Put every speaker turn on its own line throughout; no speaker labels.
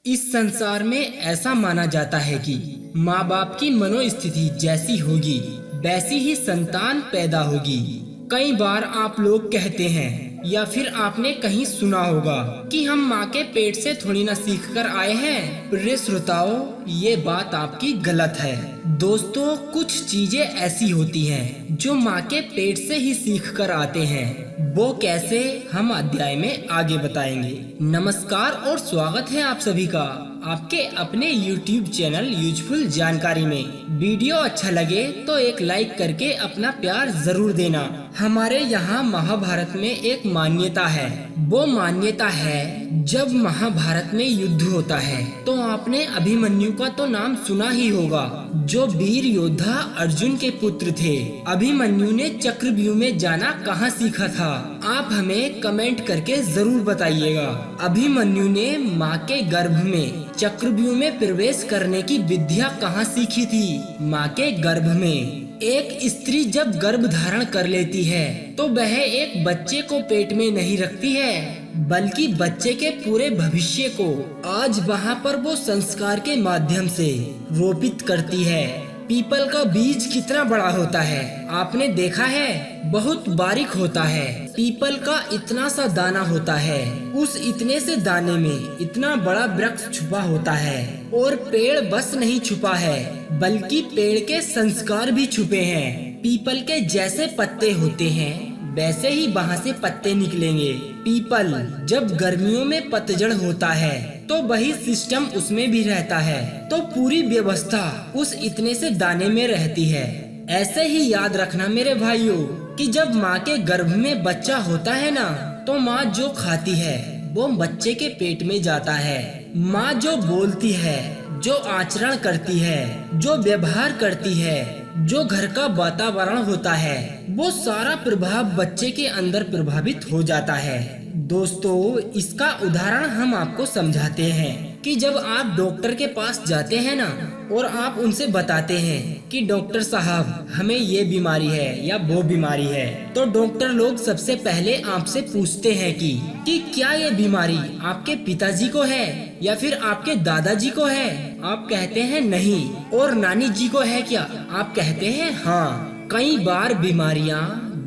इस संसार में ऐसा माना जाता है कि माँ बाप की मनोस्थिति जैसी होगी वैसी ही संतान पैदा होगी। कई बार आप लोग कहते हैं या फिर आपने कहीं सुना होगा कि हम माँ के पेट से थोड़ी ना सीख कर आए हैं। प्रिय श्रोताओ, ये बात आपकी गलत है। दोस्तों, कुछ चीजें ऐसी होती हैं जो माँ के पेट से ही सीख कर आते हैं। वो कैसे, हम अध्याय में आगे बताएंगे। नमस्कार और स्वागत है आप सभी का आपके अपने YouTube चैनल यूजफुल जानकारी में। वीडियो अच्छा लगे तो एक लाइक करके अपना प्यार जरूर देना। हमारे यहाँ महाभारत में एक मान्यता है। वो मान्यता है, जब महाभारत में युद्ध होता है तो आपने अभिमन्यु का तो नाम सुना ही होगा, जो वीर योद्धा अर्जुन के पुत्र थे। अभिमन्यु ने चक्रव्यूह में जाना कहाँ सीखा था? आप हमें कमेंट करके जरूर बताइएगा। अभिमन्यु ने माँ के गर्भ में चक्रव्यूह में प्रवेश करने की विद्या कहाँ सीखी थी? माँ के गर्भ में। एक स्त्री जब गर्भ धारण कर लेती है तो वह एक बच्चे को पेट में नहीं रखती है, बल्कि बच्चे के पूरे भविष्य को आज वहाँ पर वो संस्कार के माध्यम से रोपित करती है। पीपल का बीज कितना बड़ा होता है आपने देखा है? बहुत बारीक होता है। पीपल का इतना सा दाना होता है, उस इतने से दाने में इतना बड़ा वृक्ष छुपा होता है। और पेड़ बस नहीं छुपा है, बल्कि पेड़ के संस्कार भी छुपे हैं। पीपल के जैसे पत्ते होते हैं वैसे ही वहाँ से पत्ते निकलेंगे। पीपल जब गर्मियों में पतझड़ होता है तो वही सिस्टम उसमें भी रहता है, तो पूरी व्यवस्था उस इतने से दाने में रहती है। ऐसे ही याद रखना मेरे भाइयों कि जब माँ के गर्भ में बच्चा होता है ना, तो माँ जो खाती है वो बच्चे के पेट में जाता है। माँ जो बोलती है, जो आचरण करती है, जो व्यवहार करती है, जो घर का वातावरण होता है, वो सारा प्रभाव बच्चे के अंदर प्रभावित हो जाता है। दोस्तों, इसका उदाहरण हम आपको समझाते हैं कि जब आप डॉक्टर के पास जाते हैं ना और आप उनसे बताते हैं कि डॉक्टर साहब हमें ये बीमारी है या वो बीमारी है, तो डॉक्टर लोग सबसे पहले आपसे पूछते हैं कि क्या ये बीमारी आपके पिताजी को है या फिर आपके दादाजी को है? आप कहते हैं नहीं। और नानी जी को है क्या? आप कहते हैं हाँ। कई बार बीमारियां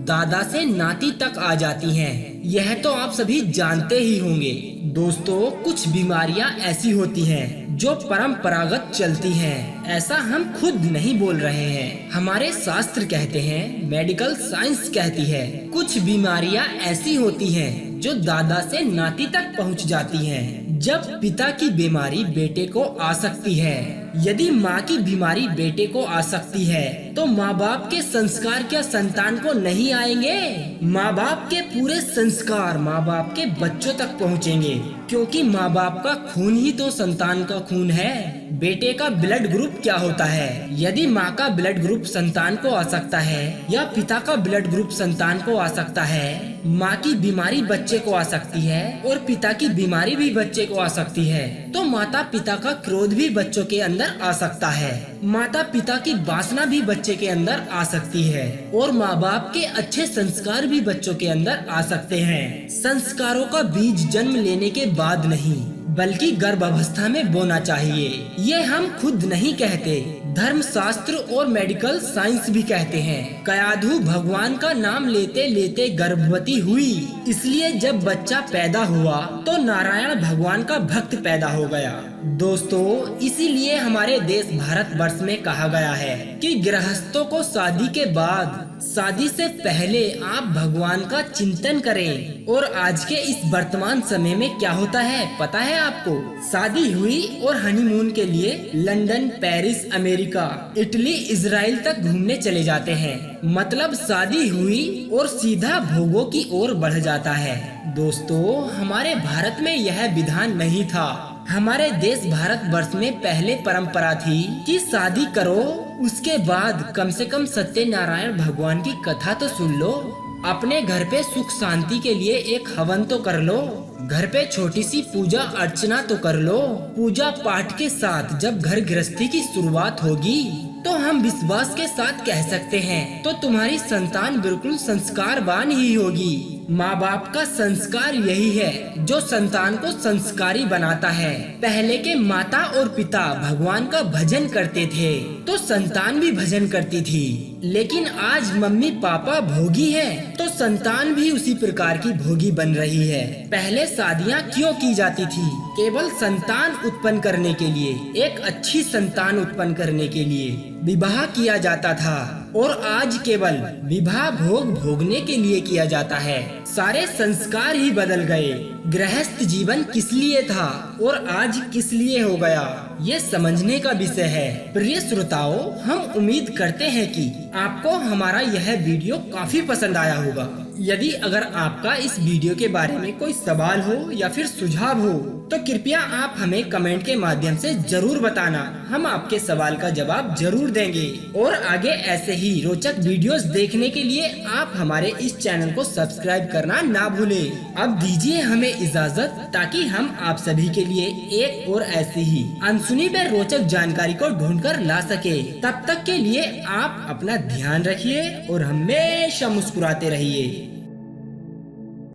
दादा से नाती तक आ जाती हैं, यह तो आप सभी जानते ही होंगे। दोस्तों, कुछ बीमारियां ऐसी होती हैं जो परंपरागत चलती हैं। ऐसा हम खुद नहीं बोल रहे हैं, हमारे शास्त्र कहते हैं, मेडिकल साइंस कहती है। कुछ बीमारियां ऐसी होती हैं जो दादा से नाती तक पहुंच जाती हैं। जब पिता की बीमारी बेटे को आ सकती है, यदि माँ की बीमारी बेटे को आ सकती है, तो माँ बाप के संस्कार क्या संतान को नहीं आएंगे? माँ बाप के पूरे संस्कार माँ बाप के बच्चों तक पहुँचेंगे, क्योंकि माँ बाप का खून ही तो संतान का खून है। बेटे का ब्लड ग्रुप क्या होता है? यदि माँ का ब्लड ग्रुप संतान को आ सकता है या पिता का ब्लड ग्रुप संतान को आ सकता है, माँ की बीमारी बच्चे को आ सकती है और पिता की बीमारी भी बच्चे को आ सकती है, तो माता पिता का क्रोध भी बच्चों के अंदर आ सकता है। माता पिता की वासना भी बच्चे के अंदर आ सकती है और माँ बाप के अच्छे संस्कार भी बच्चों के अंदर आ सकते हैं। संस्कारों का बीज जन्म लेने के बाद नहीं, बल्कि गर्भावस्था में बोना चाहिए। ये हम खुद नहीं कहते, धर्मशास्त्र और मेडिकल साइंस भी कहते हैं। कयाधु भगवान का नाम लेते लेते गर्भवती हुई, इसलिए जब बच्चा पैदा हुआ तो नारायण भगवान का भक्त पैदा हो गया। दोस्तों, इसीलिए हमारे देश भारत वर्ष में कहा गया है कि गृहस्थों को शादी के बाद, शादी से पहले आप भगवान का चिंतन करें। और आज के इस वर्तमान समय में क्या होता है पता है आपको? शादी हुई और हनीमून के लिए London, Paris, America, Italy, Israel तक घूमने चले जाते हैं। मतलब शादी हुई और सीधा भोगों की ओर बढ़ जाता है। दोस्तों, हमारे भारत में यह विधान नहीं था। हमारे देश भारत वर्ष में पहले परंपरा थी कि शादी करो, उसके बाद कम से कम सत्यनारायण भगवान की कथा तो सुन लो, अपने घर पे सुख शांति के लिए एक हवन तो कर लो, घर पे छोटी सी पूजा अर्चना तो कर लो। पूजा पाठ के साथ जब घर गृहस्थी की शुरुआत होगी तो हम विश्वास के साथ कह सकते हैं तो तुम्हारी संतान बिल्कुल संस्कारवान ही होगी। माँ बाप का संस्कार यही है जो संतान को संस्कारी बनाता है। पहले के माता और पिता भगवान का भजन करते थे तो संतान भी भजन करती थी, लेकिन आज मम्मी पापा भोगी है तो संतान भी उसी प्रकार की भोगी बन रही है। पहले शादियाँ क्यों की जाती थी? केवल संतान उत्पन्न करने के लिए, एक अच्छी संतान उत्पन्न करने के लिए विवाह किया जाता था, और आज केवल विवाह भोग भोगने के लिए किया जाता है। सारे संस्कार ही बदल गए। गृहस्थ जीवन किस लिए था और आज किस लिए हो गया, ये समझने का विषय है। प्रिय श्रोताओं, हम उम्मीद करते हैं कि आपको हमारा यह वीडियो काफी पसंद आया होगा। यदि अगर आपका इस वीडियो के बारे में कोई सवाल हो या फिर सुझाव हो तो कृपया आप हमें कमेंट के माध्यम से जरूर बताना। हम आपके सवाल का जवाब जरूर देंगे, और आगे ऐसे ही रोचक वीडियोस देखने के लिए आप हमारे इस चैनल को सब्सक्राइब करना ना भूलें। अब दीजिए हमें इजाजत, ताकि हम आप सभी के लिए एक और ऐसी ही अनसुनी व रोचक जानकारी को ढूंढकर ला सके। तब तक के लिए आप अपना ध्यान रखिए और हमेशा मुस्कुराते रहिए।